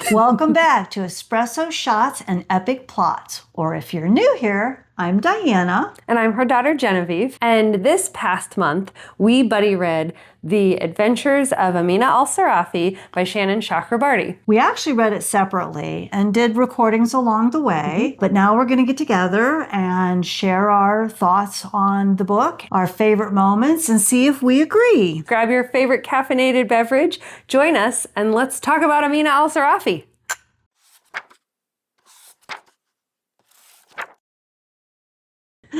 Welcome back to Espresso Shots and Epic Plots. Or if you're new here, I'm Diana. And I'm her daughter, Genevieve. And this past month, we buddy read The Adventures of Amina al-Sirafi by Shannon Chakraborty. We actually read it separately and did recordings along the way, but now we're going to get together and share our thoughts on the book, our favorite moments, and see if we agree. Grab your favorite caffeinated beverage, join us, and let's talk about Amina al-Sirafi.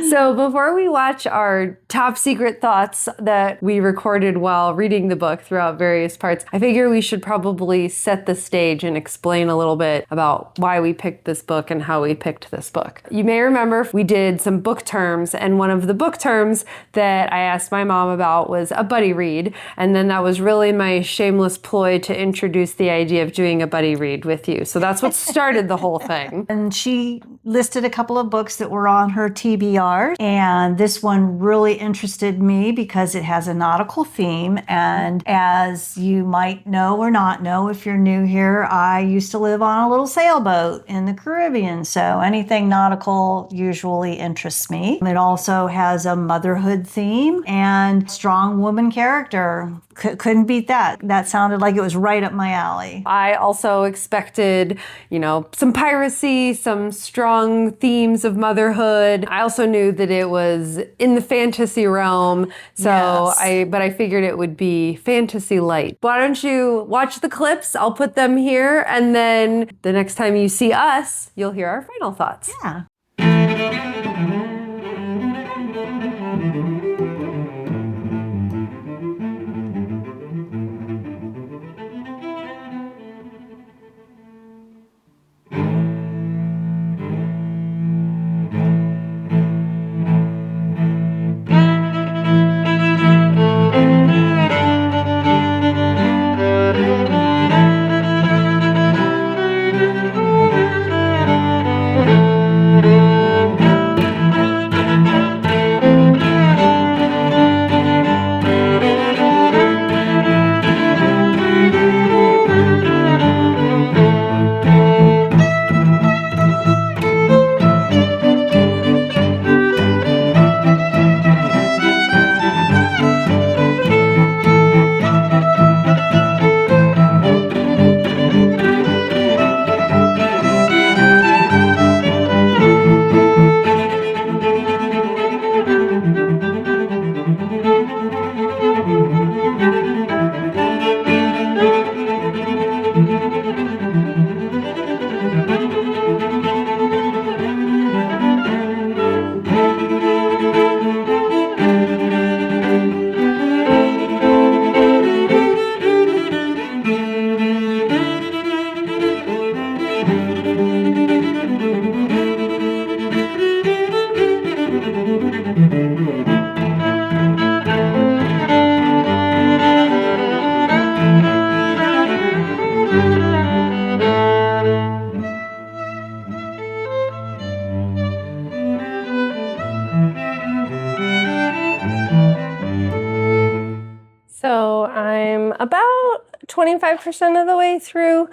So before we watch our top secret thoughts that we recorded while reading the book throughout various parts, I figure we should probably set the stage and explain a little bit about why we picked this book and how we picked this book. You may remember we did some book terms, and one of the book terms that I asked my mom about was a buddy read, and then that was really my shameless ploy to introduce the idea of doing a buddy read with you. So that's what started the whole thing. And she listed a couple of books that were on her TBR. And this one really interested me because it has a nautical theme. And as you might know or not know if you're new here, I used to live on a little sailboat in the Caribbean. So anything nautical usually interests me. It also has a motherhood theme and strong woman character. Couldn't beat that. That sounded like it was right up my alley. I also expected, some piracy, some strong themes of motherhood. I also knew that it was in the fantasy realm, Yes. I figured it would be fantasy light. Why don't you watch the clips? I'll put them here, and then the next time you see us, you'll hear our final thoughts. Yeah. So I'm about 25% of the way through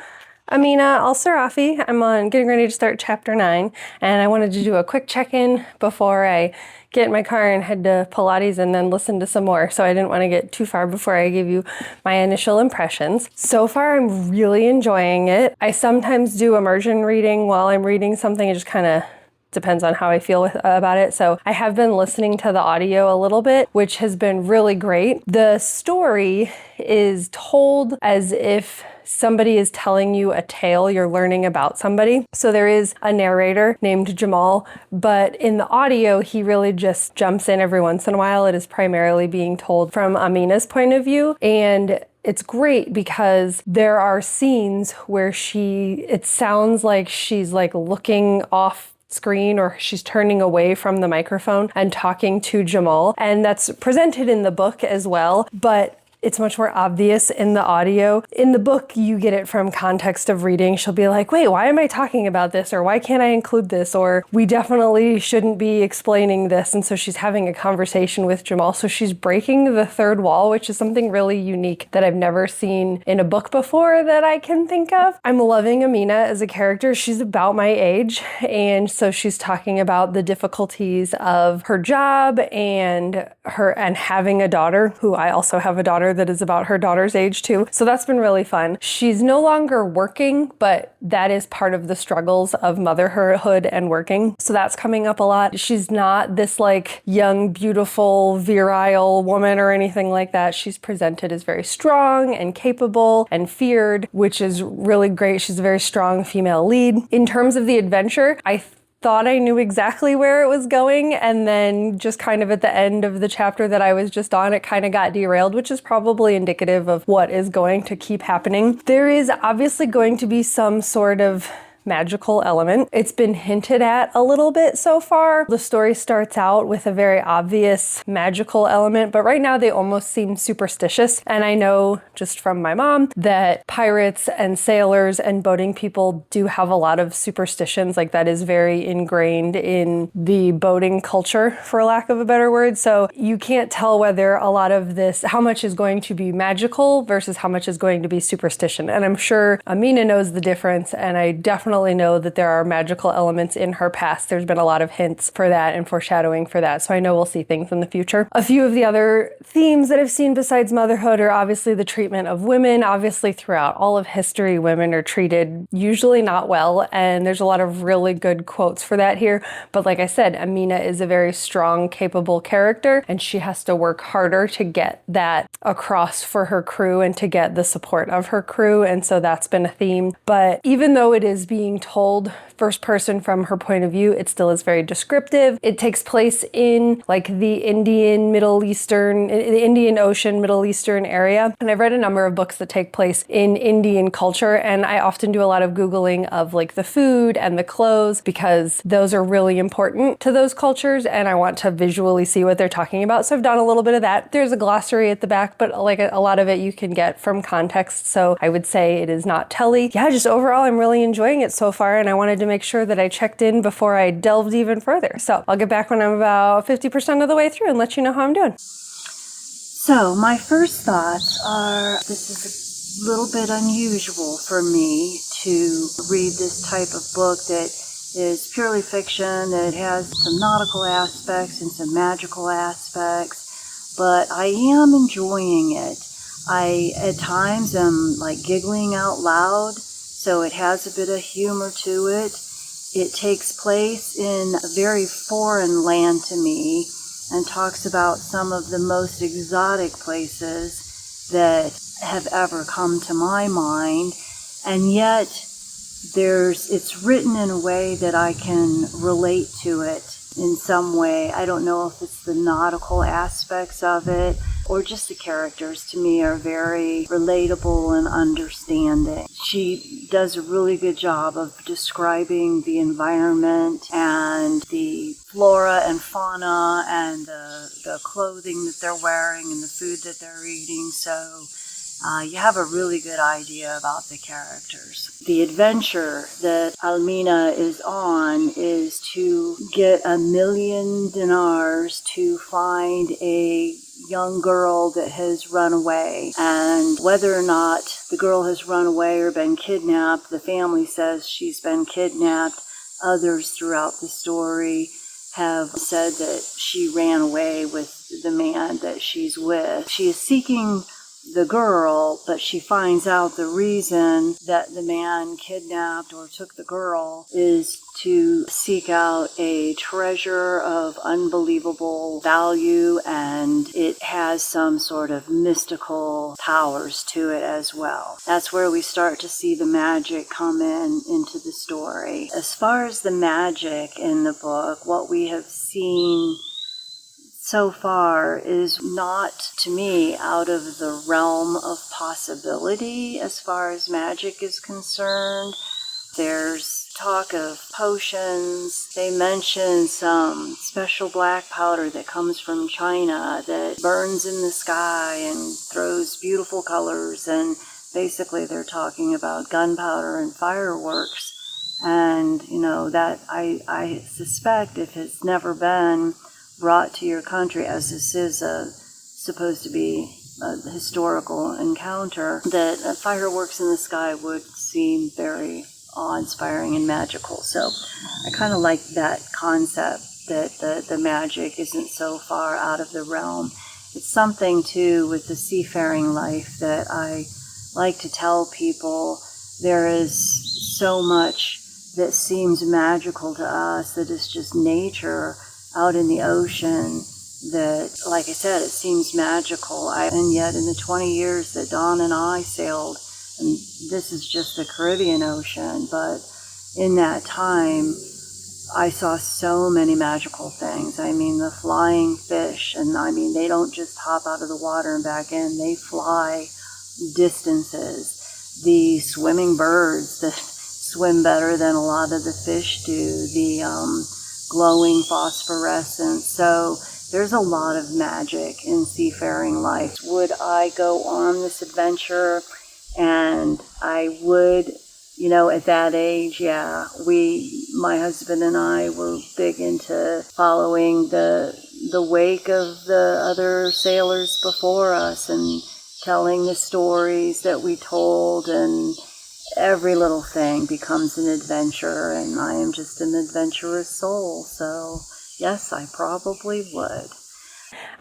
Amina al-Sirafi. I'm getting ready to start chapter 9, and I wanted to do a quick check-in before I get in my car and head to Pilates and then listen to some more. So I didn't want to get too far before I give you my initial impressions. So far, I'm really enjoying it. I sometimes do immersion reading while I'm reading something. It just kind of depends on how I feel about it. So I have been listening to the audio a little bit, which has been really great. The story is told as if somebody is telling you a tale you're learning about somebody. So there is a narrator named Jamal, but in the audio, he really just jumps in every once in a while. It is primarily being told from Amina's point of view. And it's great because there are scenes where it sounds like she's like looking off screen or she's turning away from the microphone and talking to Jamal. And that's presented in the book as well. But it's much more obvious in the audio. In the book, you get it from context of reading. She'll be like, wait, why am I talking about this? Or why can't I include this? Or we definitely shouldn't be explaining this. And so she's having a conversation with Jamal. So she's breaking the third wall, which is something really unique that I've never seen in a book before that I can think of. I'm loving Amina as a character. She's about my age. And so she's talking about the difficulties of her job and having a daughter, who I also have a daughter that is about her daughter's age too. So that's been really fun. She's no longer working, but that is part of the struggles of motherhood and working. So that's coming up a lot. She's not this like young, beautiful, virile woman or anything like that. She's presented as very strong and capable and feared, which is really great. She's a very strong female lead. In terms of the adventure, I thought I knew exactly where it was going, and then just kind of at the end of the chapter that I was just on, it kind of got derailed, which is probably indicative of what is going to keep happening. There is obviously going to be some sort of magical element. It's been hinted at a little bit so far. The story starts out with a very obvious magical element, but right now they almost seem superstitious. And I know just from my mom that pirates and sailors and boating people do have a lot of superstitions. Like that is very ingrained in the boating culture, for lack of a better word. So you can't tell whether a lot of this, how much is going to be magical versus how much is going to be superstition. And I'm sure Amina knows the difference, and I definitely know that there are magical elements in her past. There's been a lot of hints for that and foreshadowing for that, so I know we'll see things in the future. A few of the other themes that I've seen besides motherhood are obviously the treatment of women. Obviously throughout all of history, women are treated usually not well, and there's a lot of really good quotes for that here. But like I said, Amina is a very strong, capable character, and she has to work harder to get that across for her crew and to get the support of her crew, and so that's been a theme. But even though it is being told first person from her point of view, it still is very descriptive. It takes place in like the Indian Ocean, Middle Eastern area. And I've read a number of books that take place in Indian culture, and I often do a lot of Googling of like the food and the clothes because those are really important to those cultures, and I want to visually see what they're talking about. So I've done a little bit of that. There's a glossary at the back, but like a lot of it you can get from context. So I would say it is not telly. Yeah, just overall, I'm really enjoying it so far, and I wanted to make sure that I checked in before I delved even further. So I'll get back when I'm about 50% of the way through and let you know how I'm doing. So my first thoughts are, this is a little bit unusual for me to read this type of book that is purely fiction, that has some nautical aspects and some magical aspects, but I am enjoying it. I, at times, am like giggling out loud. So it has a bit of humor to it. It takes place in a very foreign land to me and talks about some of the most exotic places that have ever come to my mind. And yet it's written in a way that I can relate to it in some way. I don't know if it's the nautical aspects of it or just the characters, to me, are very relatable and understanding. She does a really good job of describing the environment and the flora and fauna and the clothing that they're wearing and the food that they're eating. So you have a really good idea about the characters. The adventure that Amina is on is to get 1,000,000 dinars to find a young girl that has run away. And whether or not the girl has run away or been kidnapped, the family says she's been kidnapped. Others throughout the story have said that she ran away with the man that she's with. She is seeking the girl, but she finds out the reason that the man kidnapped or took the girl is to seek out a treasure of unbelievable value, and it has some sort of mystical powers to it as well. That's where we start to see the magic come into the story. As far as the magic in the book, what we have seen so far is not, to me, out of the realm of possibility as far as magic is concerned. There's talk of potions. They mention some special black powder that comes from China that burns in the sky and throws beautiful colors. And basically they're talking about gunpowder and fireworks. And, that I suspect if it's never been brought to your country, as this is supposed to be a historical encounter, that fireworks in the sky would seem very awe-inspiring and magical. So I kind of like that concept, that the magic isn't so far out of the realm. It's something, too, with the seafaring life that I like to tell people. There is so much that seems magical to us, that is just nature out in the ocean, that, like I said, it seems magical. And yet in the 20 years that Dawn and I sailed, and this is just the Caribbean Ocean, but in that time, I saw so many magical things. I mean, the flying fish, and I mean, they don't just hop out of the water and back in, they fly distances. The swimming birds that swim better than a lot of the fish do, the glowing phosphorescence. So there's a lot of magic in seafaring life. Would I go on this adventure? And I would, at that age, yeah, my husband and I were big into following the wake of the other sailors before us and telling the stories that we told, and every little thing becomes an adventure, and I am just an adventurous soul. So yes, I probably would.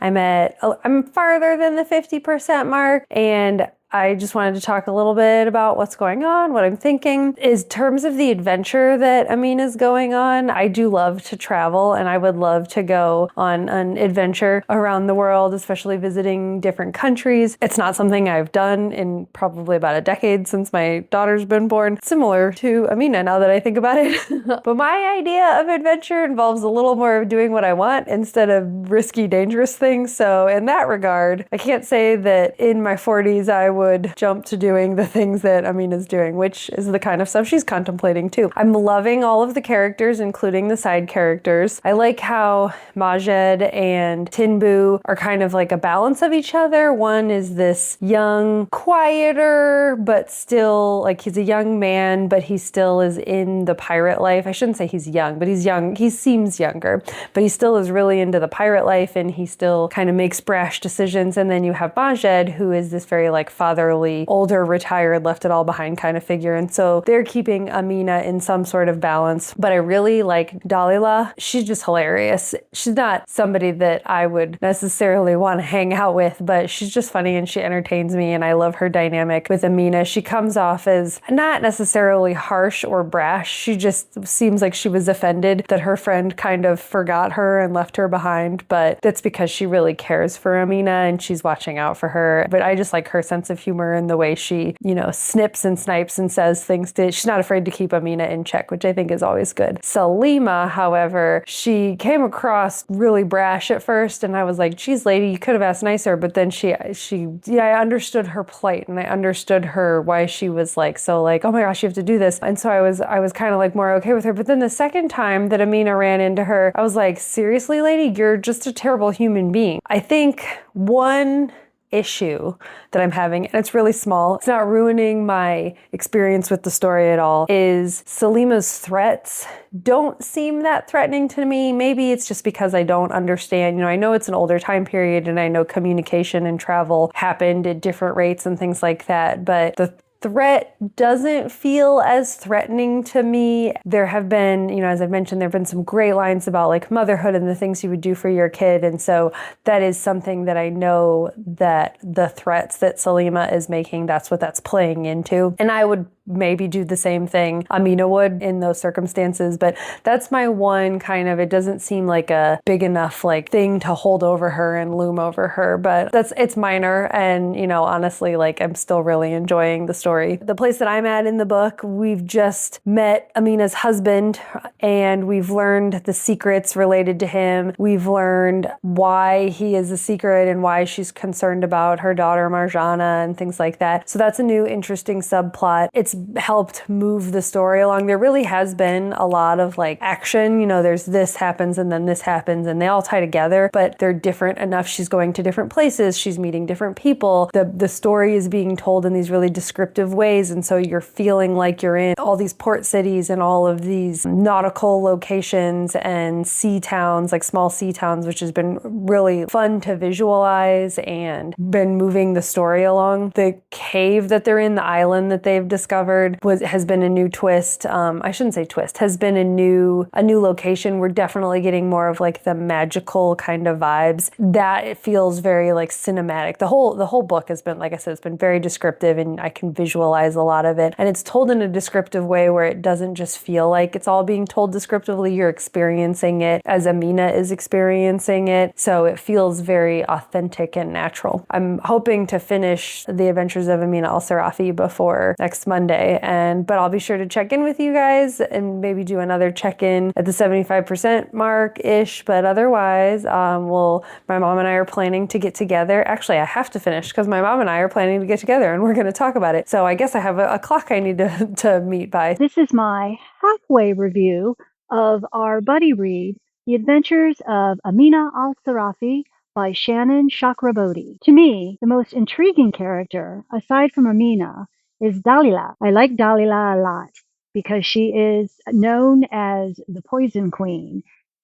I'm farther than the 50% mark, and I just wanted to talk a little bit about what's going on, what I'm thinking. In terms of the adventure that Amina's going on, I do love to travel, and I would love to go on an adventure around the world, especially visiting different countries. It's not something I've done in probably about a decade since my daughter's been born, similar to Amina now that I think about it. But my idea of adventure involves a little more of doing what I want instead of risky, dangerous things. So in that regard, I can't say that in my 40s I would jump to doing the things that Amina's doing, which is the kind of stuff she's contemplating too. I'm loving all of the characters, including the side characters. I like how Majed and Tinbu are kind of like a balance of each other. One is this young, quieter, but still, like, he's a young man, but he still is in the pirate life. I shouldn't say he's young, but he's young. He seems younger, but he still is really into the pirate life, and he still kind of makes brash decisions. And then you have Majed, who is this very like fatherly, older, retired, left it all behind kind of figure. And so they're keeping Amina in some sort of balance. But I really like Dalila. She's just hilarious. She's not somebody that I would necessarily want to hang out with, but she's just funny and she entertains me, and I love her dynamic with Amina. She comes off as not necessarily harsh or brash. She just seems like she was offended that her friend kind of forgot her and left her behind, but that's because she really cares for Amina and she's watching out for her. But I just like her sense of humor and the way she, snips and snipes and says things she's not afraid to keep Amina in check, which I think is always good. Salima, however, she came across really brash at first, and I was like, geez, lady, you could have asked nicer. But then I understood her plight, and I understood her why she was like, so like, oh my gosh, you have to do this. And so I was kind of like more okay with her. But then the second time that Amina ran into her, I was like, seriously, lady, you're just a terrible human being. I think one issue that I'm having, and it's really small, it's not ruining my experience with the story at all, is Salima's threats don't seem that threatening to me. Maybe it's just because I don't understand. I know it's an older time period, and I know communication and travel happened at different rates and things like that, but the threat doesn't feel as threatening to me. There have been, as I've mentioned, there have been some great lines about like motherhood and the things you would do for your kid. And so that is something that I know that the threats that Salima is making, that's what that's playing into. And I would maybe do the same thing Amina would in those circumstances, but that's my one kind of, it doesn't seem like a big enough like thing to hold over her and loom over her, but it's minor. And honestly, like, I'm still really enjoying the story. The place that I'm at in the book, we've just met Amina's husband, and we've learned the secrets related to him. We've learned why he is a secret and why she's concerned about her daughter Marjana and things like that. So that's a new interesting subplot. It's helped move the story along. There really has been a lot of like action, there's this happens and then this happens and they all tie together, but they're different enough. She's going to different places, she's meeting different people. The story is being told in these really descriptive ways, and so you're feeling like you're in all these port cities and all of these nautical locations and sea towns, like small sea towns, which has been really fun to visualize and been moving the story along. The cave that they're in, the island that they've discovered, has been a new twist. I shouldn't say twist, has been a new location. We're definitely getting more of like the magical kind of vibes. That it feels very like cinematic. The whole book has been, like I said, it's been very descriptive, and I can visualize a lot of it. And it's told in a descriptive way where it doesn't just feel like it's all being told descriptively. You're experiencing it as Amina is experiencing it. So it feels very authentic and natural. I'm hoping to finish The Adventures of Amina al-Sirafi before next Monday, but I'll be sure to check in with you guys and maybe do another check-in at the 75% mark-ish. But otherwise, my mom and I are planning to get together. Actually, I have to finish because my mom and I are planning to get together and we're going to talk about it. So I guess I have a clock I need to meet by. This is my halfway review of our buddy read, The Adventures of Amina al-Sirafi by Shannon Chakraborty. To me, the most intriguing character, aside from Amina, is Dalila. I like Dalila a lot because she is known as the Poison Queen.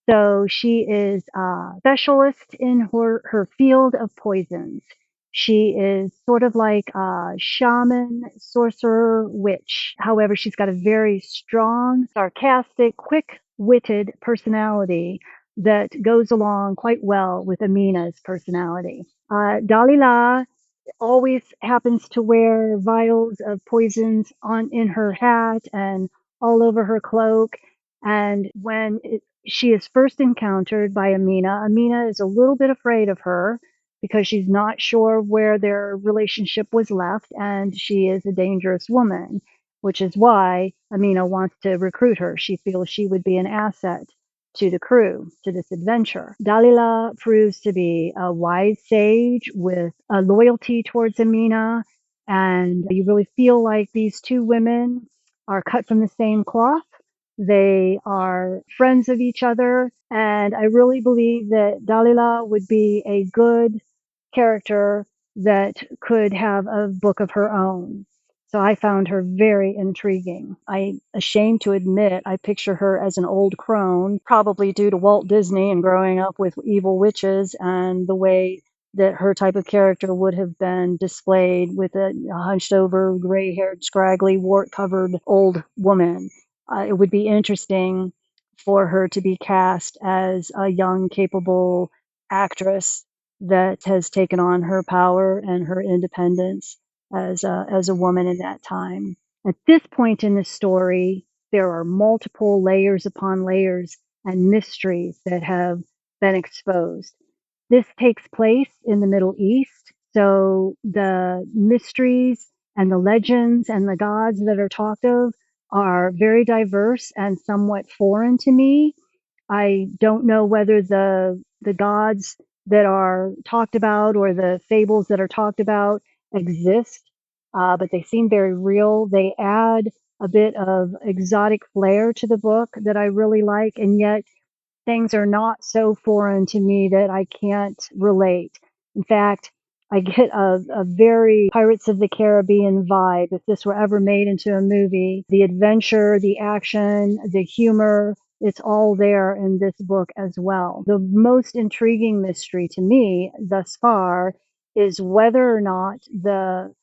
So she is a specialist in her field of poisons. She is sort of like a shaman, sorcerer, witch. However, she's got a very strong, sarcastic, quick-witted personality that goes along quite well with Amina's personality. Dalila always happens to wear vials of poisons in her hat and all over her cloak. And when she is first encountered by Amina, Amina is a little bit afraid of her because she's not sure where their relationship was left, and she is a dangerous woman, which is why Amina wants to recruit her. She feels she would be an asset to the crew, to this adventure. Dalila proves to be a wise sage with a loyalty towards Amina, and you really feel like these two women are cut from the same cloth. They are friends of each other, and I really believe that Dalila would be a good character that could have a book of her own. So I found her very intriguing. I'm ashamed to admit I picture her as an old crone, probably due to Walt Disney and growing up with evil witches and the way that her type of character would have been displayed with a hunched over, gray haired, scraggly, wart covered old woman. It would be interesting for her to be cast as a young, capable actress that has taken on her power and her independence as a woman in that time. At this point in the story, there are multiple layers upon layers and mysteries that have been exposed. This takes place in the Middle East, so the mysteries and the legends and the gods that are talked of are very diverse and somewhat foreign to me. I don't know whether the gods that are talked about or the fables that are talked about exist, but they seem very real. They add a bit of exotic flair to the book that I really like, and yet things are not so foreign to me that I can't relate. In fact, I get a very Pirates of the Caribbean vibe if this were ever made into a movie. The adventure, the action, the humor, it's all there in this book as well. The most intriguing mystery to me thus far is whether or not the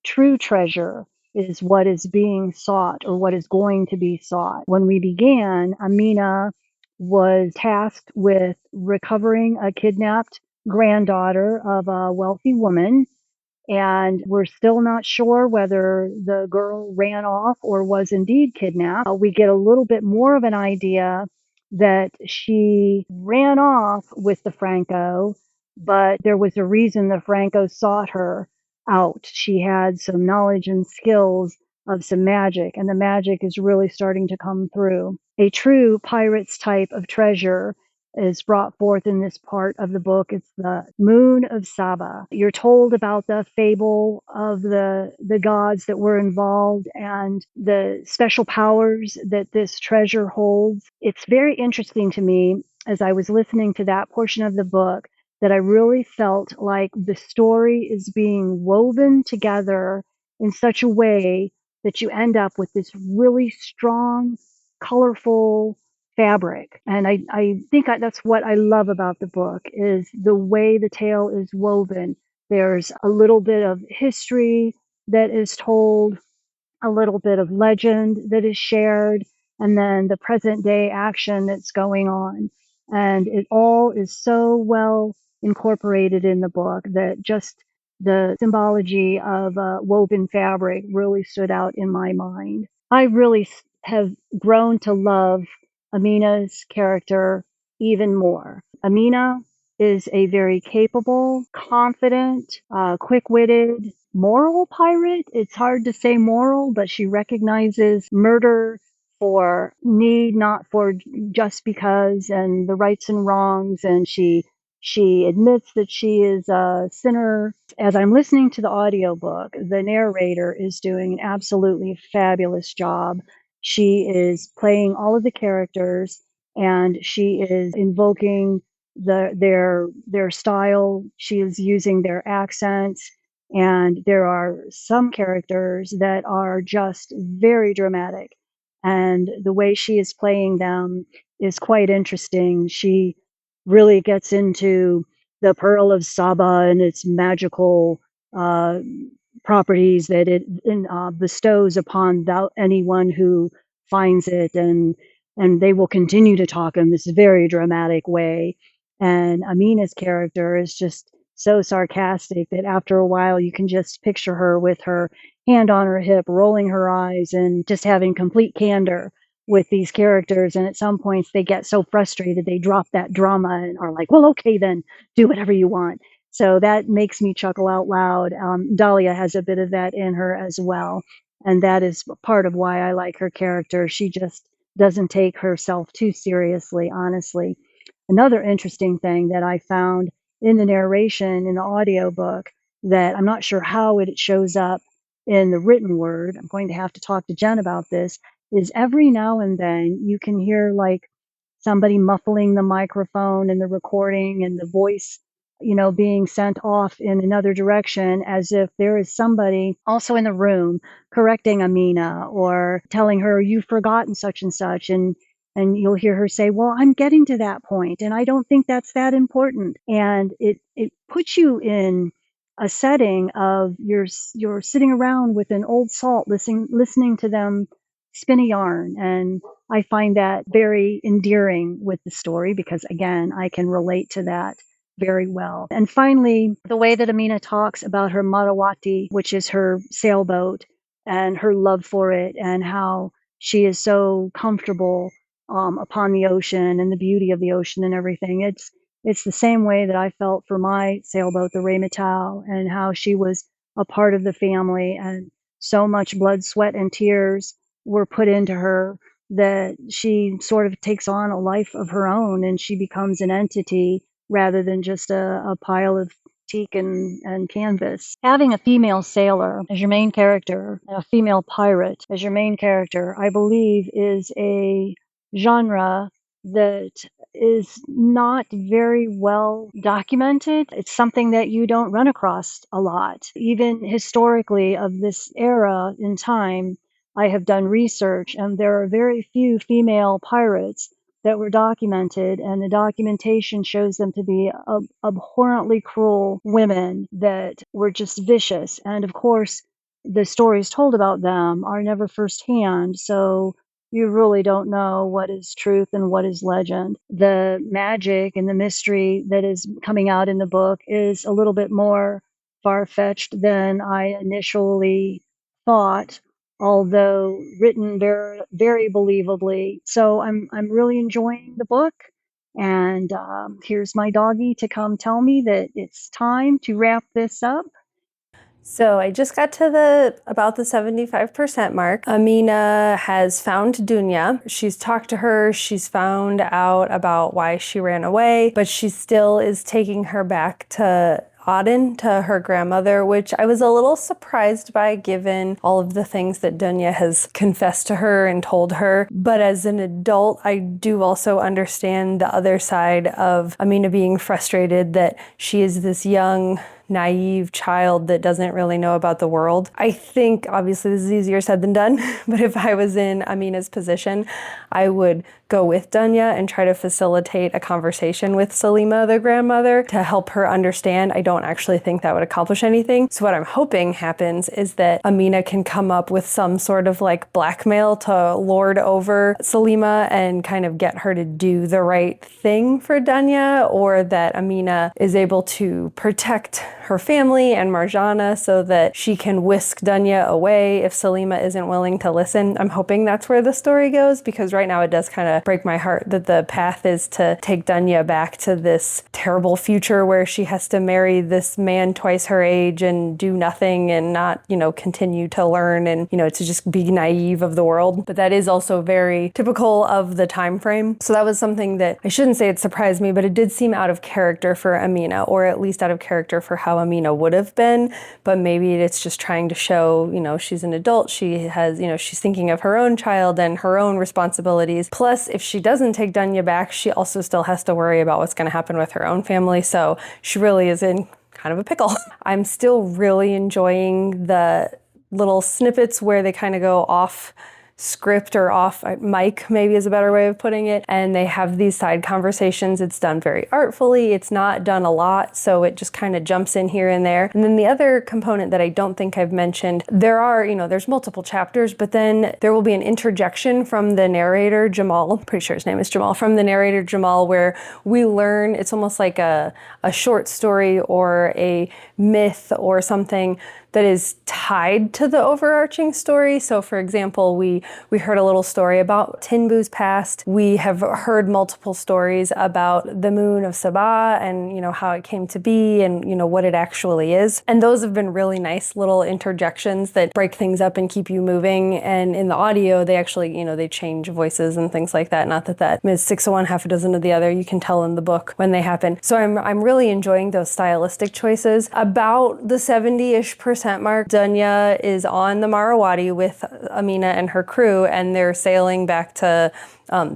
true treasure is what is being sought or what is going to be sought. When we began, Amina was tasked with recovering a kidnapped granddaughter of a wealthy woman, and we're still not sure whether the girl ran off or was indeed kidnapped. We get a little bit more of an idea that she ran off with the Franco, but there was a reason the Franco sought her out. She had some knowledge and skills of some magic, and the magic is really starting to come through. A true pirates type of treasure is brought forth in this part of the book. It's the Moon of Saba. You're told about the fable of the gods that were involved and the special powers that this treasure holds. It's very interesting to me as I was listening to that portion of the book that I really felt like the story is being woven together in such a way that you end up with this really strong, colorful fabric. And I think that's what I love about the book is the way the tale is woven. There's a little bit of history that is told, a little bit of legend that is shared, and then the present day action that's going on. And it all is so well incorporated in the book that just the symbology of woven fabric really stood out in my mind. I really have grown to love Amina's character even more. Amina is a very capable, confident, quick-witted, moral pirate. It's hard to say moral, but she recognizes murder for need, not for just because, and the rights and wrongs, and she admits that she is a sinner. As I'm listening to the audiobook, the narrator is doing an absolutely fabulous job. She is playing all of the characters and she is invoking their style. She is using their accents, and there are some characters that are just very dramatic, and the way she is playing them is quite interesting. She really gets into the Pearl of Saba and its magical uh, properties that it bestows upon anyone who finds it, and they will continue to talk in this very dramatic way. And Amina's character is just so sarcastic that after a while you can just picture her with her hand on her hip, rolling her eyes, and just having complete candor with these characters. And at some points they get so frustrated they drop that drama and are like, well, okay, then do whatever you want. So that makes me chuckle out loud. Dahlia has a bit of that in her as well. And that is part of why I like her character. She just doesn't take herself too seriously, honestly. Another interesting thing that I found in the narration in the audiobook that I'm not sure how it shows up in the written word, I'm going to have to talk to Jen about this, is every now and then you can hear like somebody muffling the microphone and the recording and the voice, being sent off in another direction as if there is somebody also in the room correcting Amina or telling her you've forgotten such and such. And you'll hear her say, well, I'm getting to that point and I don't think that's that important. And it puts you in a setting of you're sitting around with an old salt listening to them spin a yarn. And I find that very endearing with the story because, again, I can relate to that very well. And finally, the way that Amina talks about her Marawati, which is her sailboat, and her love for it, and how she is so comfortable upon the ocean and the beauty of the ocean and everything. It's the same way that I felt for my sailboat, the Ray Mittal, and how she was a part of the family, and so much blood, sweat, and tears were put into her that she sort of takes on a life of her own and she becomes an entity rather than just a pile of teak and canvas. Having a female sailor as your main character and a female pirate as your main character, I believe, is a genre that is not very well documented. It's something that you don't run across a lot. Even historically of this era in time, I have done research, and there are very few female pirates that were documented, and the documentation shows them to be abhorrently cruel women that were just vicious. And of course, the stories told about them are never firsthand, so you really don't know what is truth and what is legend. The magic and the mystery that is coming out in the book is a little bit more far-fetched than I initially thought, although written very, very believably. So I'm really enjoying the book. And here's my doggy to come tell me that it's time to wrap this up. So I just got to about the 75% mark. Amina has found Dunya. She's talked to her. She's found out about why she ran away, but she still is taking her back to Aden, to her grandmother, which I was a little surprised by given all of the things that Dunya has confessed to her and told her. But as an adult, I do also understand the other side of Amina being frustrated that she is this young, naive child that doesn't really know about the world. I think obviously this is easier said than done, but if I was in Amina's position, I would go with Dunya and try to facilitate a conversation with Salima, the grandmother, to help her understand. I don't actually think that would accomplish anything. So what I'm hoping happens is that Amina can come up with some sort of like blackmail to lord over Salima and kind of get her to do the right thing for Dunya, or that Amina is able to protect her family and Marjana so that she can whisk Dunya away if Salima isn't willing to listen. I'm hoping that's where the story goes, because right now it does kind of break my heart that the path is to take Dunya back to this terrible future where she has to marry this man twice her age and do nothing and not, continue to learn and, to just be naive of the world. But that is also very typical of the time frame. So that was something that I shouldn't say it surprised me, but it did seem out of character for Amina, or at least out of character for how Amina would have been. But maybe it's just trying to show, she's an adult. She has, she's thinking of her own child and her own responsibilities. Plus, if she doesn't take Dunya back, she also still has to worry about what's going to happen with her own family. So she really is in kind of a pickle. I'm still really enjoying the little snippets where they kind of go off script or off mic, maybe is a better way of putting it, and they have these side conversations. It's done very artfully. It's not done a lot, so it just kind of jumps in here and there. And then the other component that I don't think I've mentioned, there's multiple chapters, but then there will be an interjection from the narrator, Jamal, pretty sure his name is Jamal, from the narrator, Jamal, where we learn, it's almost like a short story or a myth or something that is tied to the overarching story. So for example, we heard a little story about Tinbu's past. We have heard multiple stories about the moon of Sabah and, how it came to be and, what it actually is. And those have been really nice little interjections that break things up and keep you moving. And in the audio, they actually, they change voices and things like that. Not that is 6 of one, half a dozen of the other. You can tell in the book when they happen. So I'm really enjoying those stylistic choices. About the 70-ish% mark, Dunya is on the Marawati with Amina and her crew, and they're sailing back to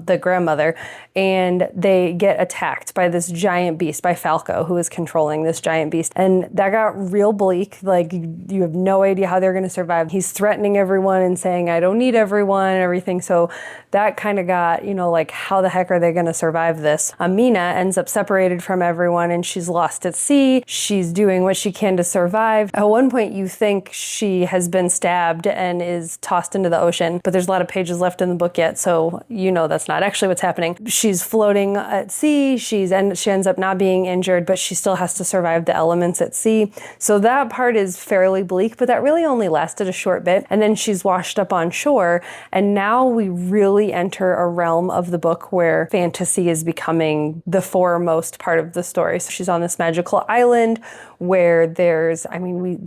the grandmother, and they get attacked by this giant beast, by Falco, who is controlling this giant beast. And that got real bleak. Like, you have no idea how they're going to survive. He's threatening everyone and saying, I don't need everyone and everything. So that kind of got, how the heck are they going to survive this? Amina ends up separated from everyone, and she's lost at sea. She's doing what she can to survive. At one point, you think she has been stabbed and is tossed into the ocean, but there's a lot of pages left in the book yet, so that's not actually what's happening. She's floating at sea. She ends up not being injured, but she still has to survive the elements at sea. So that part is fairly bleak, but that really only lasted a short bit. And then she's washed up on shore, and now we really enter a realm of the book where fantasy is becoming the foremost part of the story. So she's on this magical island where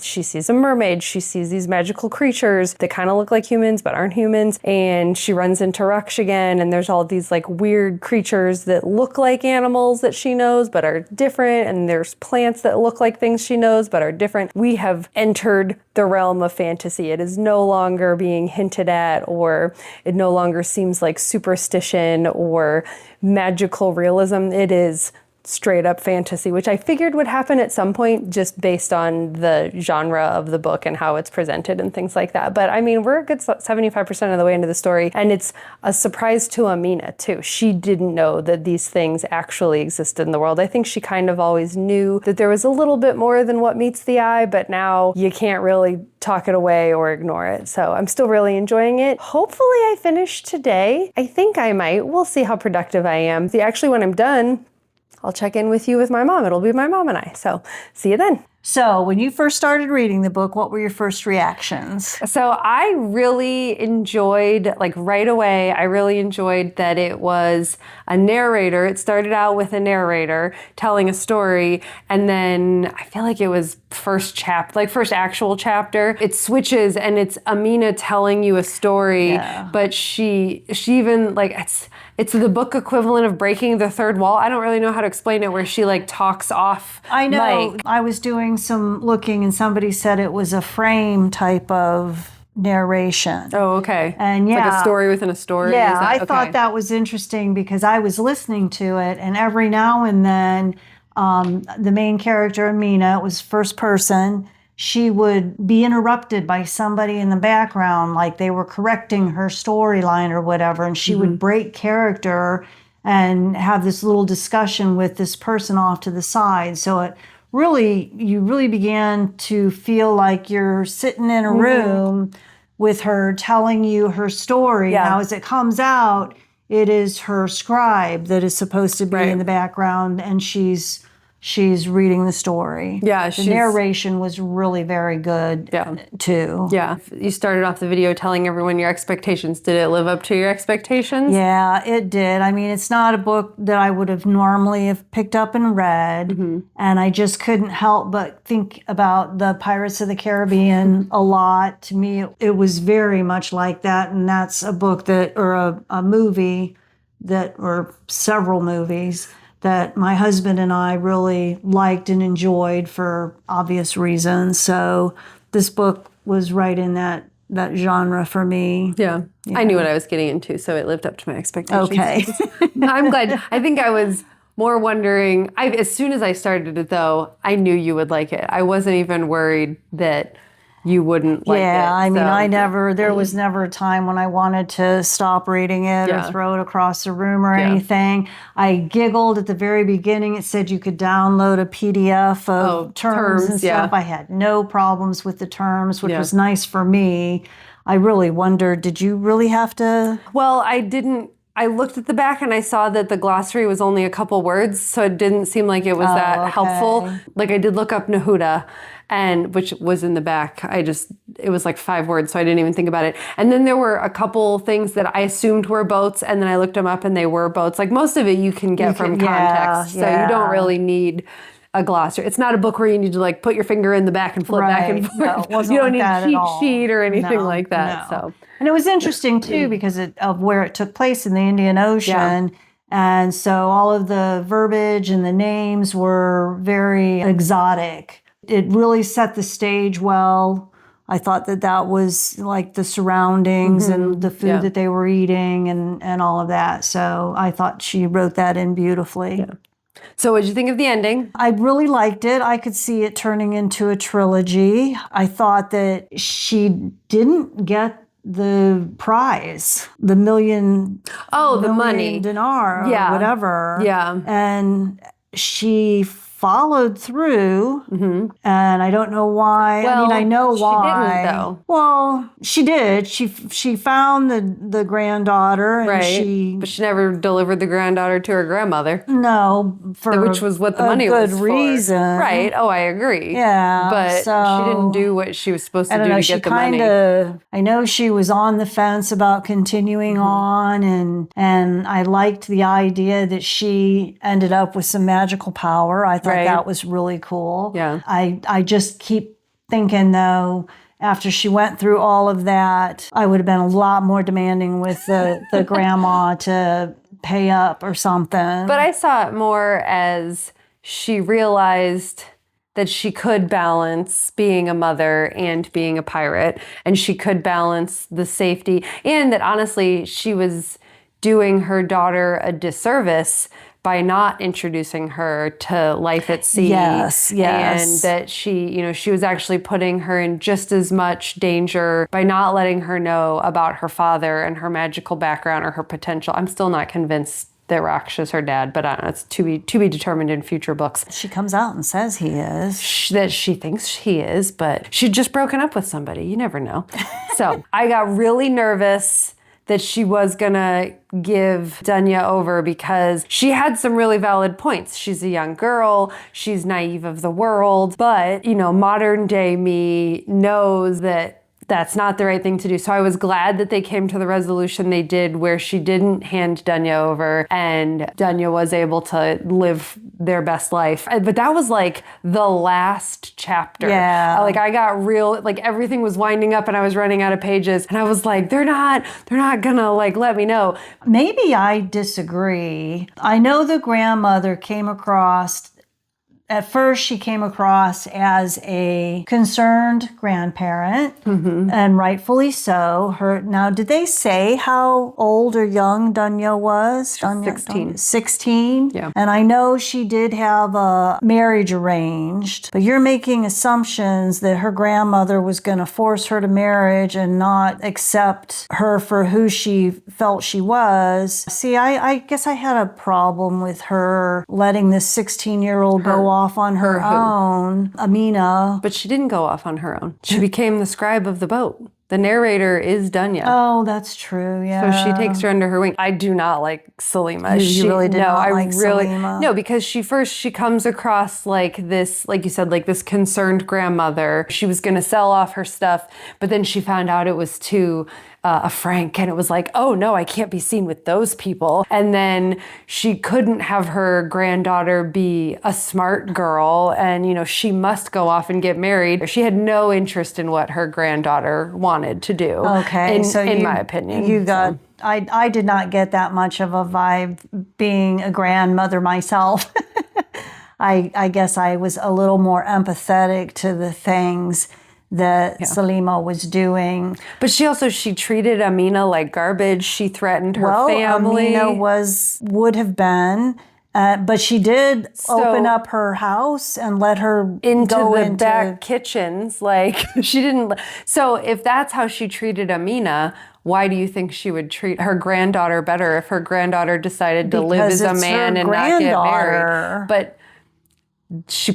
she sees a mermaid, she sees these magical creatures that kind of look like humans but aren't humans, and she runs into Raksh again, and there's all these like weird creatures that look like animals that she knows but are different, and there's plants that look like things she knows but are different. We have entered the realm of fantasy. It is no longer being hinted at, or it no longer seems like superstition or magical realism. It is straight up fantasy, which I figured would happen at some point just based on the genre of the book and how it's presented and things like that. But we're a good 75% of the way into the story, and it's a surprise to Amina too. She didn't know that these things actually existed in the world. I think she kind of always knew that there was a little bit more than what meets the eye, but now you can't really talk it away or ignore it. So I'm still really enjoying it. Hopefully I finish today. I think I might. We'll see how productive I am. Actually, when I'm done, I'll check in with you with my mom. It'll be my mom and I. So see you then. So when you first started reading the book, what were your first reactions? So I really enjoyed, like right away, I really enjoyed that it was a narrator. It started out with a narrator telling a story, and then I feel like it was first actual chapter. It switches and it's Amina telling you a story, but she even like it's the book equivalent of breaking the third wall. I don't really know how to explain it, where she like talks off. I know. I was doing some looking and somebody said it was a frame type of narration. Oh, okay. And it's like a story within a story. Yeah, I thought that was interesting because I was listening to it, and every now and then the main character, Amina, it was first person, she would be interrupted by somebody in the background, like they were correcting her storyline or whatever, and she would break character and have this little discussion with this person off to the side. So you really began to feel like you're sitting in a room with her telling you her story. Yeah. Now, as it comes out, it is her scribe that is supposed to be in the background, and she's reading the story. Yeah, the narration was really very good too. Yeah. You started off the video telling everyone your expectations. Did it live up to your expectations? Yeah, it did. I mean, it's not a book that I would have normally have picked up and read, and I just couldn't help but think about the Pirates of the Caribbean a lot. To me, it was very much like that, and that's a book or a movie or several movies that my husband and I really liked and enjoyed for obvious reasons. So this book was right in that genre for me. Yeah. I knew what I was getting into, so it lived up to my expectations. Okay. I'm glad. I think I was more wondering, as soon as I started it though, I knew you would like it. I wasn't even worried that you wouldn't like it. Yeah, I mean, there was never a time when I wanted to stop reading it or throw it across the room or anything. I giggled at the very beginning. It said you could download a PDF of terms and stuff. I had no problems with the terms, which was nice for me. I really wondered, did you really have to? Well, I didn't. I looked at the back and I saw that the glossary was only a couple words, so it didn't seem like it was that helpful. Like I did look up Nahuda, which was in the back. It was like 5 words, so I didn't even think about it. And then there were a couple things that I assumed were boats, and then I looked them up and they were boats. Like most of it you can get from context, so you don't really need a glossary. It's not a book where you need to like put your finger in the back and flip back and forth. No, you don't need a cheat sheet or anything like that. So. And it was interesting too because of where it took place in the Indian Ocean. And so all of the verbiage and the names were very exotic. It really set the stage well. I thought that was like the surroundings and the food that they were eating and all of that. So I thought she wrote that in beautifully. Yeah. So what did you think of the ending? I really liked it. I could see it turning into a trilogy. I thought that she didn't get the prize, the million money dinar or whatever. Yeah. And she followed through, and I don't know why. Well, I mean, I know why. She didn't, though. Well, she did. She found the granddaughter, and but she never delivered the granddaughter to her grandmother. No, which was what the money was for. Good reason, right? Oh, I agree. Yeah, but she didn't do what she was supposed to do to get the money. I know she was on the fence about continuing on, and I liked the idea that she ended up with some magical power. I thought that was really cool. Yeah. I just keep thinking, though, after she went through all of that, I would have been a lot more demanding with the grandma to pay up or something. But I saw it more as she realized that she could balance being a mother and being a pirate, and she could balance the safety, and that honestly, she was doing her daughter a disservice by not introducing her to life at sea. Yes. And that she was actually putting her in just as much danger by not letting her know about her father and her magical background or her potential. I'm still not convinced that Raksha's her dad, but I don't know, it's to be determined in future books. She comes out and says he is. That she thinks he is, but she'd just broken up with somebody. You never know. So I got really nervous that she was gonna give Dunya over because she had some really valid points. She's a young girl, she's naive of the world, but modern day me knows that that's not the right thing to do. So I was glad that they came to the resolution they did where she didn't hand Dunya over and Dunya was able to live their best life. But that was like the last chapter. Yeah. Like I got real, like everything was winding up and I was running out of pages and I was like, they're not gonna like let me know. Maybe I disagree. I know the grandmother came across, at first she came across as a concerned grandparent, and rightfully so. Now, did they say how old or young Dunya was? 16. 16? Yeah. And I know she did have a marriage arranged, but you're making assumptions that her grandmother was going to force her to marriage and not accept her for who she felt she was. See, I guess I had a problem with her letting this 16-year-old go off on her own. Amina. But she didn't go off on her own. She became the scribe of the boat. The narrator is Dunya. Oh, that's true. Yeah. So she takes her under her wing. I do not like Salima. You really did not like Salima? No, because she comes across like this, like you said, like this concerned grandmother. She was going to sell off her stuff, but then she found out it was to a Frank, and it was like, oh no, I can't be seen with those people. And then she couldn't have her granddaughter be a smart girl, and she must go off and get married. She had no interest in what her granddaughter wanted to do. Okay, in my opinion, you got. I did not get that much of a vibe being a grandmother myself. I guess I was a little more empathetic to the things that Salima was doing. But she treated Amina like garbage. She threatened her family. Amina would have been, but she did open up her house and let her go into back kitchens. Like she didn't. So if that's how she treated Amina, why do you think she would treat her granddaughter better if her granddaughter decided to live as a man and not get married? But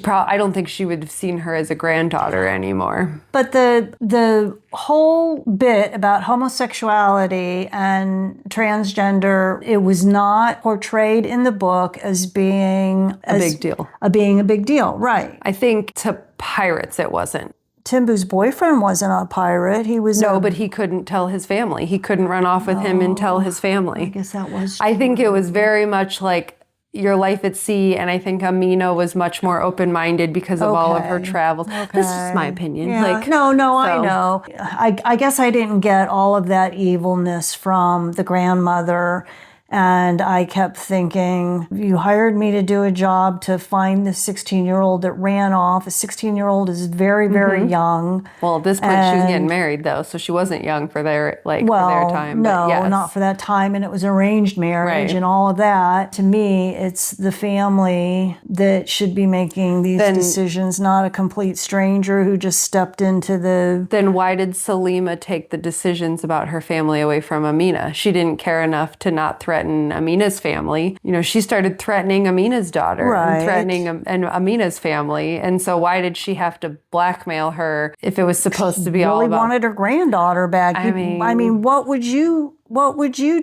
I don't think she would have seen her as a granddaughter anymore. But the whole bit about homosexuality and transgender, it was not portrayed in the book as being a big deal. Being a big deal, right? I think to pirates it wasn't. Timbu's boyfriend wasn't a pirate. He was but he couldn't tell his family. He couldn't run off with him and tell his family. I guess that was true. I think it was very much like your life at sea, and I think Amina was much more open-minded because of all of her travels. This is my opinion. Yeah. I know. I guess I didn't get all of that evilness from the grandmother. And I kept thinking, you hired me to do a job to find this 16-year-old that ran off. A 16-year-old is very, very young. Well, at this point, she was getting married, though, so she wasn't young for their for their time. No, but yes. not for that time, and it was arranged marriage and all of that. To me, it's the family that should be making these decisions, not a complete stranger who just stepped into the... Then why did Salima take the decisions about her family away from Amina? She didn't care enough to not threaten Amina's family. She started threatening Amina's daughter and threatening Amina's family. And so why did she have to blackmail her if it was supposed to be all about... Really wanted her granddaughter back. I mean, what would you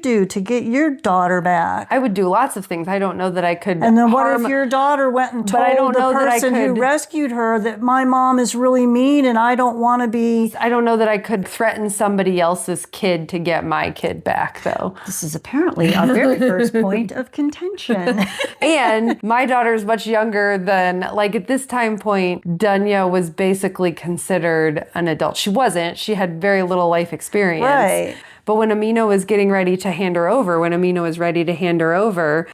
do to get your daughter back? I would do lots of things. I don't know that I could. And then what if your daughter went and told the person who rescued her that my mom is really mean and I don't want to be... I don't know that I could threaten somebody else's kid to get my kid back, though. This is apparently our very first point of contention. And my daughter's much younger than, at this time point, Dunya was basically considered an adult. She wasn't. She had very little life experience. Right. But when Amina was getting ready to hand her over,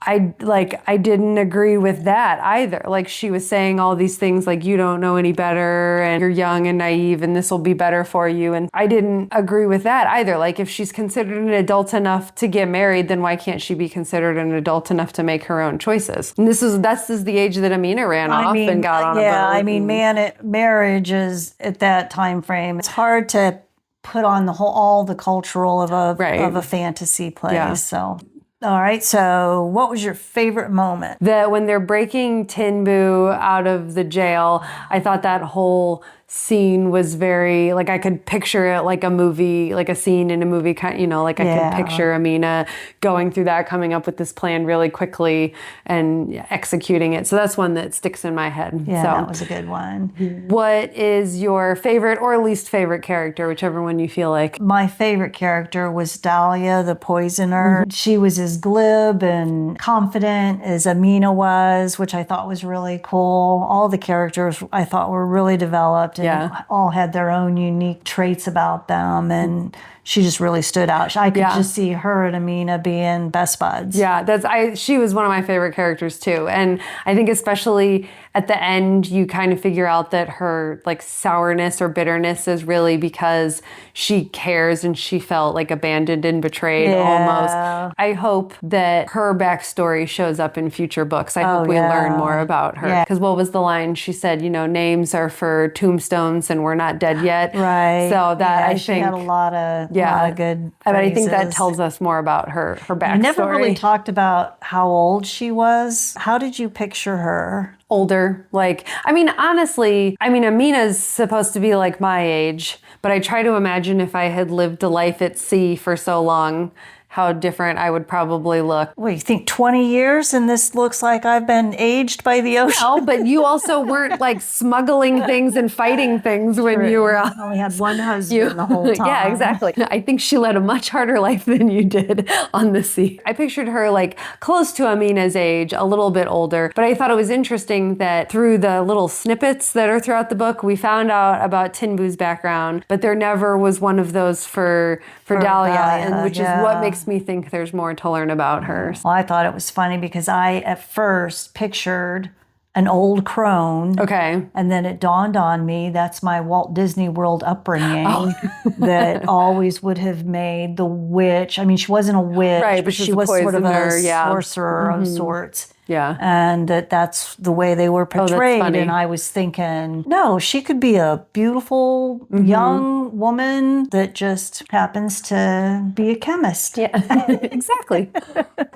I didn't agree with that either. Like, she was saying all these things like, you don't know any better and you're young and naive and this will be better for you. And I didn't agree with that either. Like, if she's considered an adult enough to get married, then why can't she be considered an adult enough to make her own choices? And this is the age that Amina ran off and got on a boat. Yeah, marriage is at that time frame. It's hard to put on all the cultural of a fantasy place. Yeah. So, all right. So, what was your favorite moment? When they're breaking Tinbu out of the jail, I thought that whole scene was very, like, I could picture it like a movie, like a scene in a movie, kind, you know, like I could picture Amina going through that, coming up with this plan really quickly and executing it. So that's one that sticks in my head. Yeah, so, that was a good one. what is your favorite or least favorite character, whichever one you feel like? My favorite character was Dahlia, the poisoner. She was as glib and confident as Amina was, which I thought was really cool. All the characters I thought were really developed and all had their own unique traits about them. And she just really stood out. I could just see her and Amina being best buds. Yeah, she was one of my favorite characters too. And I think especially at the end, you kind of figure out that her like sourness or bitterness is really because she cares and she felt like abandoned and betrayed almost. I hope that her backstory shows up in future books. I hope we learn more about her. Because what was the line? She said, you know, names are for tombstones and we're not dead yet. Right. So that I think she had a lot of good phrases. But I think that tells us more about her backstory. We never really talked about how old she was. How did you picture her? Older. Like, I mean, honestly, Amina's supposed to be like my age, but I try to imagine if I had lived a life at sea for so long, how different I would probably look. What, you think 20 years and this looks like I've been aged by the ocean? No, but you also weren't like smuggling things and fighting things when you were I only had one husband the whole time. Yeah, exactly. I think she led a much harder life than you did on the sea. I pictured her like close to Amina's age, a little bit older, but I thought it was interesting that through the little snippets that are throughout the book, we found out about Tinbu's background, but there never was one of those for Dahlia, and which is what makes me think there's more to learn about her. Well, I thought it was funny because I at first pictured an old crone. Okay. And then it dawned on me that's my Walt Disney World upbringing that always would have made the witch. I mean, she wasn't a witch, right, but she was sort of a sorcerer of sorts. Yeah. And that's the way they were portrayed. And I was thinking, no, she could be a beautiful young woman that just happens to be a chemist. Yeah, exactly.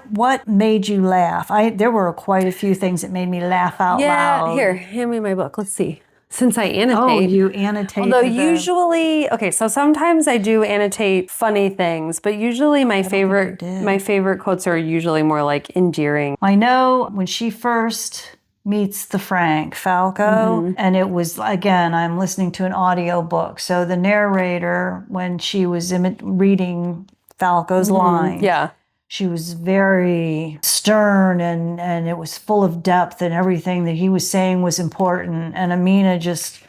What made you laugh? There were quite a few things that made me laugh out loud. Yeah, here, hand me my book. Let's see. Since I annotate. Oh, you annotate. Although usually, so sometimes I do annotate funny things, but usually my favorite quotes are usually more like endearing. I know when she first meets the Frank Falco, and it was, again, I'm listening to an audiobook. So the narrator, when she was reading Falco's lines, she was very stern and it was full of depth and everything that he was saying was important. And Amina just,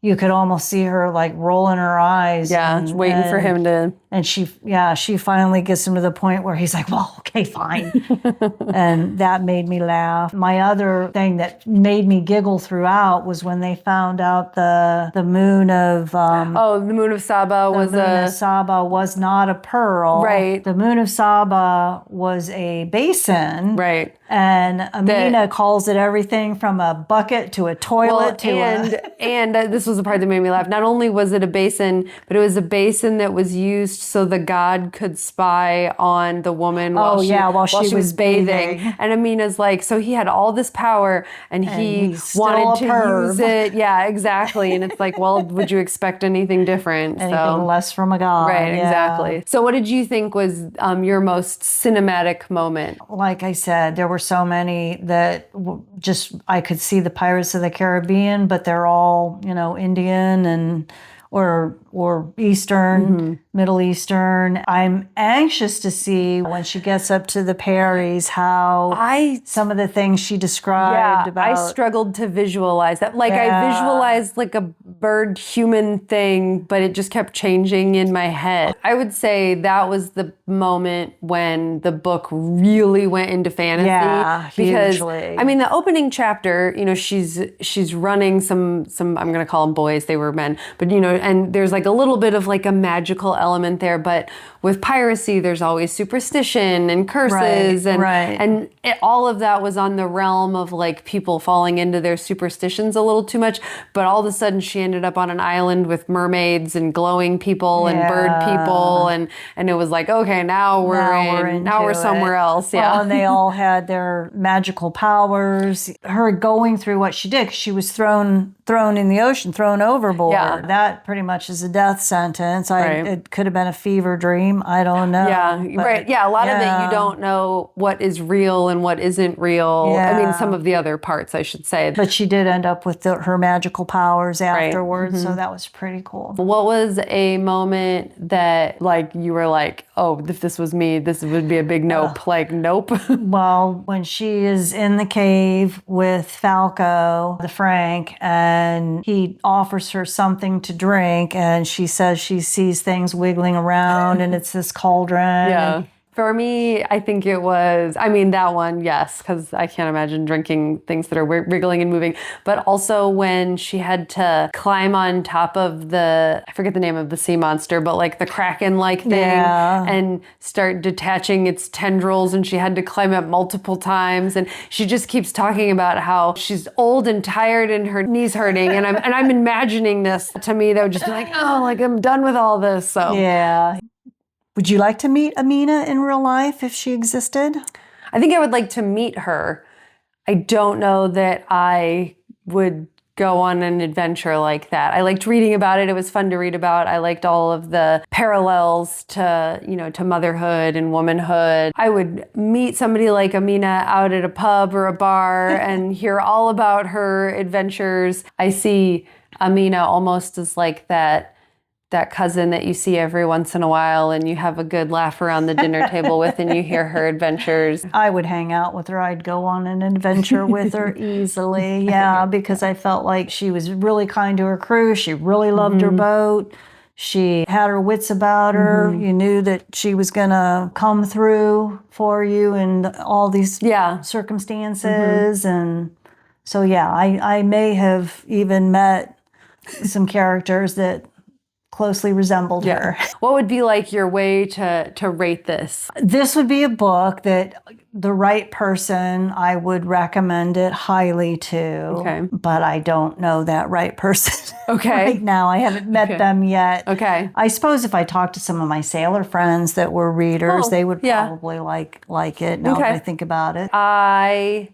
you could almost see her like rolling her eyes. Yeah, waiting for him to. And she finally gets him to the point where he's like, well, okay, fine. And that made me laugh. My other thing that made me giggle throughout was when they found out the moon of... the moon of Saba was the moon of Saba was not a pearl. Right. The moon of Saba was a basin. Right. And Amina calls it everything from a bucket to a toilet and this was the part that made me laugh. Not only was it a basin, but it was a basin that was used so the god could spy on the woman while she was bathing. And Amina's like, so he had all this power and he wanted to use it. Yeah, exactly. And it's like, well, would you expect anything different? Anything less from a god. Right, exactly. So what did you think was your most cinematic moment? Like I said, there were so many that just I could see the Pirates of the Caribbean, but they're all, Indian and or Eastern, Middle Eastern. I'm anxious to see when she gets up to the Perrys how some of the things she described about. I struggled to visualize that. Like I visualized like a bird human thing, but it just kept changing in my head. I would say that was the moment when the book really went into fantasy. Yeah, because hugely. I mean, the opening chapter, she's running some I'm going to call them boys, they were men, but and there's like a little bit of like a magical element there. But with piracy, there's always superstition and curses, and all of that was on the realm of like people falling into their superstitions a little too much. But all of a sudden, she ended up on an island with mermaids and glowing people and bird people, and it was like, okay, now we're somewhere else. Yeah, and they all had their magical powers. Her going through what she did, 'cause she was thrown in the ocean, thrown overboard. Yeah. That pretty much is a death sentence. It could have been a fever dream. I don't know. Yeah, right. Yeah, a lot of it you don't know what is real and what isn't real. Yeah. I mean, some of the other parts, I should say. But she did end up with her magical powers afterwards, so that was pretty cool. What was a moment that like you were like, oh, if this was me, this would be a big nope. Like, nope. Well, when she is in the cave with Falco, the Frank, and he offers her something to drink, and she says she sees things wiggling around, and it's this cauldron. Yeah. For me, I think it was, I mean, that one, yes, because I can't imagine drinking things that are wriggling and moving. But also when she had to climb on top of I forget the name of the sea monster, but like the Kraken-like thing, and start detaching its tendrils, and she had to climb up multiple times. And she just keeps talking about how she's old and tired and her knees hurting. And I'm imagining this. To me, that would just be like, oh, like I'm done with all this. So yeah. Would you like to meet Amina in real life if she existed? I think I would like to meet her. I don't know that I would go on an adventure like that. I liked reading about it. It was fun to read about. I liked all of the parallels to, to motherhood and womanhood. I would meet somebody like Amina out at a pub or a bar and hear all about her adventures. I see Amina almost as like that cousin that you see every once in a while and you have a good laugh around the dinner table with, and you hear her adventures. I would hang out with her. I'd go on an adventure with her easily. Yeah, because I felt like she was really kind to her crew. She really loved her boat. She had her wits about her. You knew that she was going to come through for you in all these circumstances. And so, yeah, I may have even met some characters that closely resembled her. What would be like your way to rate this? This would be a book that the right person, I would recommend it highly to. Okay. But I don't know that right person Okay. right now. I haven't met them yet. Okay. I suppose if I talked to some of my sailor friends that were readers, they would probably like it now that I think about it. I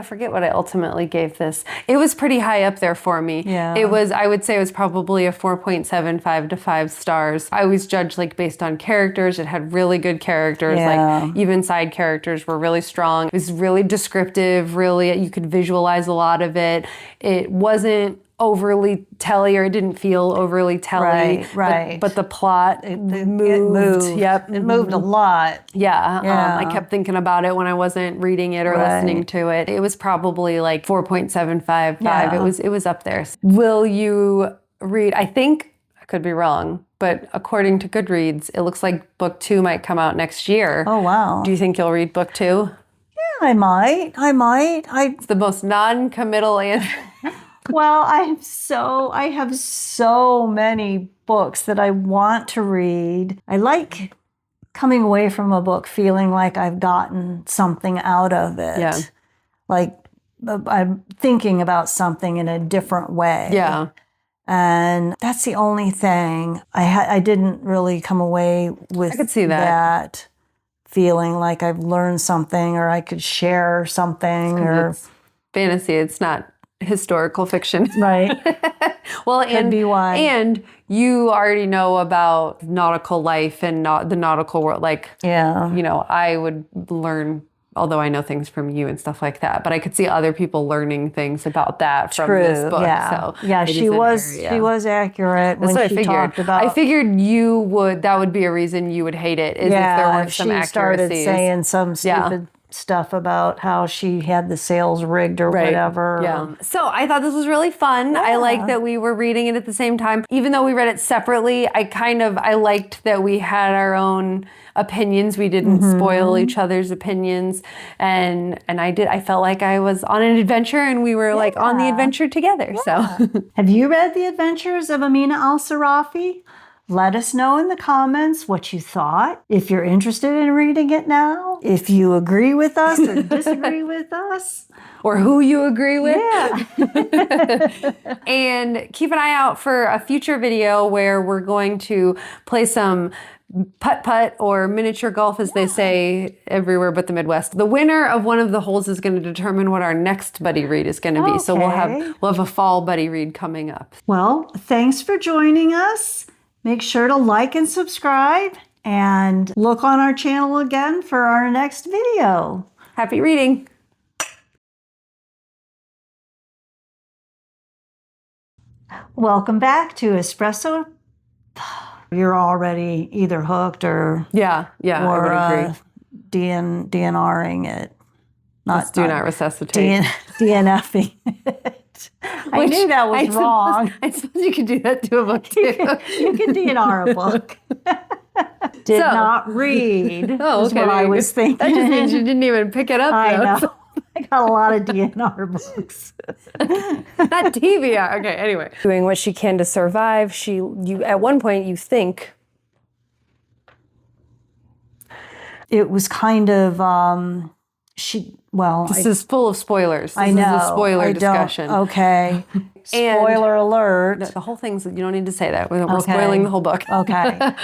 forget what I ultimately gave this. It was pretty high up there for me. Yeah. I would say it was probably a 4.75 to 5 stars. I always judge like based on characters. It had really good characters. Yeah. Like even side characters were really strong. It was really descriptive, really, you could visualize a lot of it. It wasn't overly telly, or it didn't feel overly telly. Right. But the plot, it moved. Yep. It moved a lot. Yeah. I kept thinking about it when I wasn't reading it or listening to it. It was probably like 4.75, 5. It was up there. Will you read, I think, I could be wrong, but according to Goodreads, it looks like book 2 might come out next year. Oh, wow. Do you think you'll read book 2? Yeah, I might. It's the most non-committal answer. Well, I have so many books that I want to read. I like coming away from a book feeling like I've gotten something out of it. Yeah. Like I'm thinking about something in a different way. Yeah. And that's the only thing. I didn't really come away with I could see that feeling like I've learned something or I could share something. Or it's fantasy. It's not historical fiction. Right. Well, Could be why. And you already know about nautical life and the nautical world. Like, I would learn, although I know things from you and stuff like that, but I could see other people learning things about that from this book. Yeah. So she was accurate when she talked about. I figured that would be a reason you would hate it, is if there were some accuracies. She started saying some stupid stuff about how she had the sails rigged or whatever. Yeah. So I thought this was really fun. I liked that we were reading it at the same time. Even though we read it separately, I liked that we had our own opinions. We didn't spoil each other's opinions. And I felt like I was on an adventure and we were like on the adventure together. So have you read The Adventures of Amina al-Sirafi Let us know in the comments what you thought. If you're interested in reading it now, if you agree with us or disagree with us. Or who you agree with. Yeah. And keep an eye out for a future video where we're going to play some putt-putt or miniature golf, as they say everywhere but the Midwest. The winner of one of the holes is going to determine what our next buddy read is going to be. So we'll have a fall buddy read coming up. Well, thanks for joining us. Make sure to like and subscribe and look on our channel again for our next video. Happy reading. Welcome back to Espresso. You're already either hooked or Yeah, I would agree. DNRing it. Do not resuscitate. DNFing it. I knew that was wrong. I suppose you could do that to a book too. You can DNR a book. Did not read. Oh, okay. Is what I was thinking. That just means you didn't even pick it up. I though. know. I got a lot of DNR books. Not TBR. Okay, anyway. Doing what she can to survive. You at one point you think. It was kind of, This is full of spoilers. This I know. is a spoiler discussion. Okay. Spoiler alert. The whole thing's, you don't need to say that. We're spoiling the whole book. Okay.